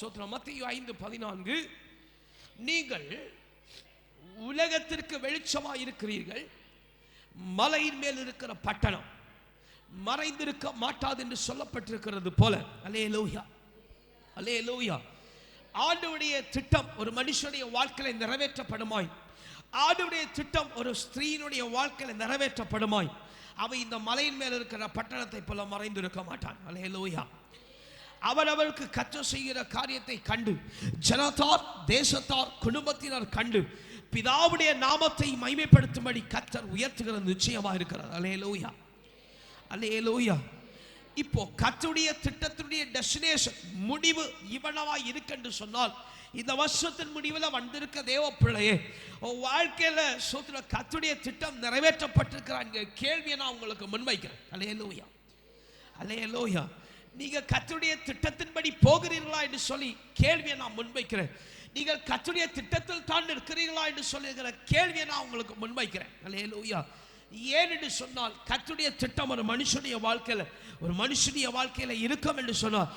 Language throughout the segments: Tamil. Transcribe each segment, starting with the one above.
மத்தேயு 5:14 நீங்கள் உலகத்திற்கு வெளிச்சமாய் இருக்கிறீர்கள், மலையின் மேல் இருக்கிற பட்டணம் மறைந்திருக்க மாட்டாது என்று சொல்லப்பட்டிருக்கிறது போல. அல்லேலூயா, அல்லேலூயா. ஆண்டவருடைய திட்டம் ஒரு மனுஷனுடைய வாழ்க்கையில நிறைவேற்றப்படுமாய், ஆண்டவருடைய திட்டம் ஒரு ஸ்திரீயினுடைய வாழ்க்கையில நிறைவேற்றப்படுமாய், அவை இந்த மலையின் மேல் இருக்கிற பட்டணத்தை போல மறைந்திருக்க மாட்டான். அல்லேலூயா. அவரவருக்கு கற்று செய்கிற காரியத்தை கண்டு ஜனத்தார், தேசத்தார், குடும்பத்தினர் கண்டு பிதாவுடைய நாமத்தை மகிமைப்படுத்தும்படி கர்த்தர் உயர்த்துகிறது நிச்சயமா இருக்கிறது. அல்லேலூயா, அல்லேலூயா. இப்போ கர்த்தருடைய திட்டத்துடைய டெஸ்டினேஷன் முடிவு இவனவா இருக்குன்னு சொன்னால், இந்த வருஷத்தின் முடிவில் வந்திருக்க தேவ பிள்ளையே, வாழ்க்கையில சொல்ற கர்த்தருடைய திட்டம் நிறைவேற்றப்பட்டிருக்கிற கேள்வியை நான் உங்களுக்கு முன்வைக்கிறேன். அல்லேலூயா, அல்லேலூயா. நீங்க கர்த்தருடைய திட்டத்தின்படி போகிறீர்களா என்று சொல்லி கேள்வியை நான் முன்வைக்கிறேன். நீங்கள் கர்த்தருடைய திட்டத்தில் தான் இருக்கிறீர்களா என்று சொல்லுகிற கேள்வியை நான் உங்களுக்கு முன்வைக்கிறேன். அல்லேலூயா. ஏன் என்று சொன்னால், கர்த்தருடைய திட்டம் ஒரு மனுஷனுடைய வாழ்க்கையில இருக்கும் என்று சொன்னால்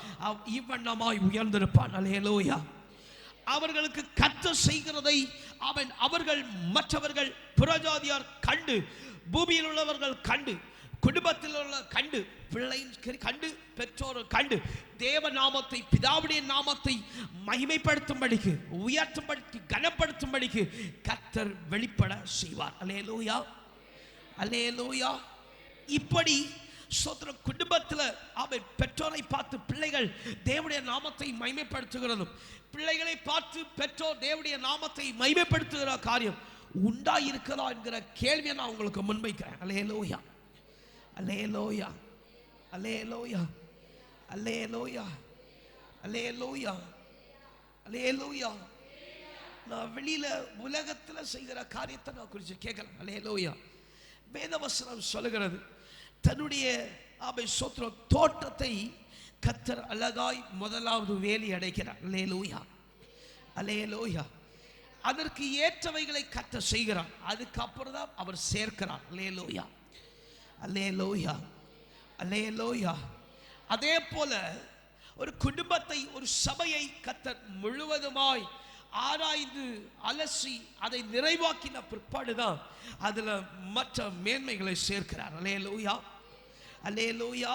இவ்வண்ணமாய் உயர்ந்திருப்பான். அல்லேலூயா. அவர்களுக்கு கர்த்தர் செய்கிறதை அவர்கள் மற்றவர்கள் புறஜாதியார் கண்டு, பூமியில் உள்ளவர்கள் கண்டு, குடும்பத்தில் உள்ள கண்டு, பிள்ளை கண்டு, பெற்றோர் கண்டு தேவ நாமத்தை, பிதாவுடைய நாமத்தை மகிமைப்படுத்தும்படிக்கு, உயர்த்தும்படிக்கு, கனப்படுத்தும்படிக்கு கர்த்தர் வெளிப்பட செய்வார். அல்லேலூயா, அல்லேலூயா. இப்படி சோதர குடும்பத்தில் அவன் பெற்றோரை பார்த்து பிள்ளைகள் தேவனுடைய நாமத்தை மகிமைப்படுத்துகிறதும், பிள்ளைகளை பார்த்து பெற்றோர் தேவனுடைய நாமத்தை மகிமைப்படுத்துகிற காரியம் உண்டாயிருக்கிறதா என்கிற கேள்வியை நான் உங்களுக்கு முன்வைக்கிறேன். அல்லேலூயா, அல்லேலூயா, அல்லேலூயா, அல்லேலூயா, அல்லேலூயா, அல்லேலூயா. நான் வெளியில உலகத்தில் செய்கிற காரியத்தை நான் குறித்து கேட்கலாம். அல்லேலூயா. வேதவசனம் சொல்லுகிறது, தன்னுடைய தோட்டத்தை கர்த்தர் அழகாய் முதலாவது வேலி அடைக்கிறார். அல்லேலூயா, அல்லேலூயா. அதற்கு ஏற்றவைகளை கர்த்தர் செய்கிறார், அதுக்கப்புறம் தான் அவர் சேர்க்கிறார். அல்லேலூயா, அல்லேலூயா, அல்லேலூயா. அதே போல ஒரு குடும்பத்தை, ஒரு சபையை கர்த்தர் முழுவதுமாய் ஆராய்ந்து அலசி அதை நிறைவாக்கின பிற்பாடுதான் அதுல மற்ற மேன்மைகளை சேர்க்கிறார். அல்லேலூயா, அல்லேலூயா.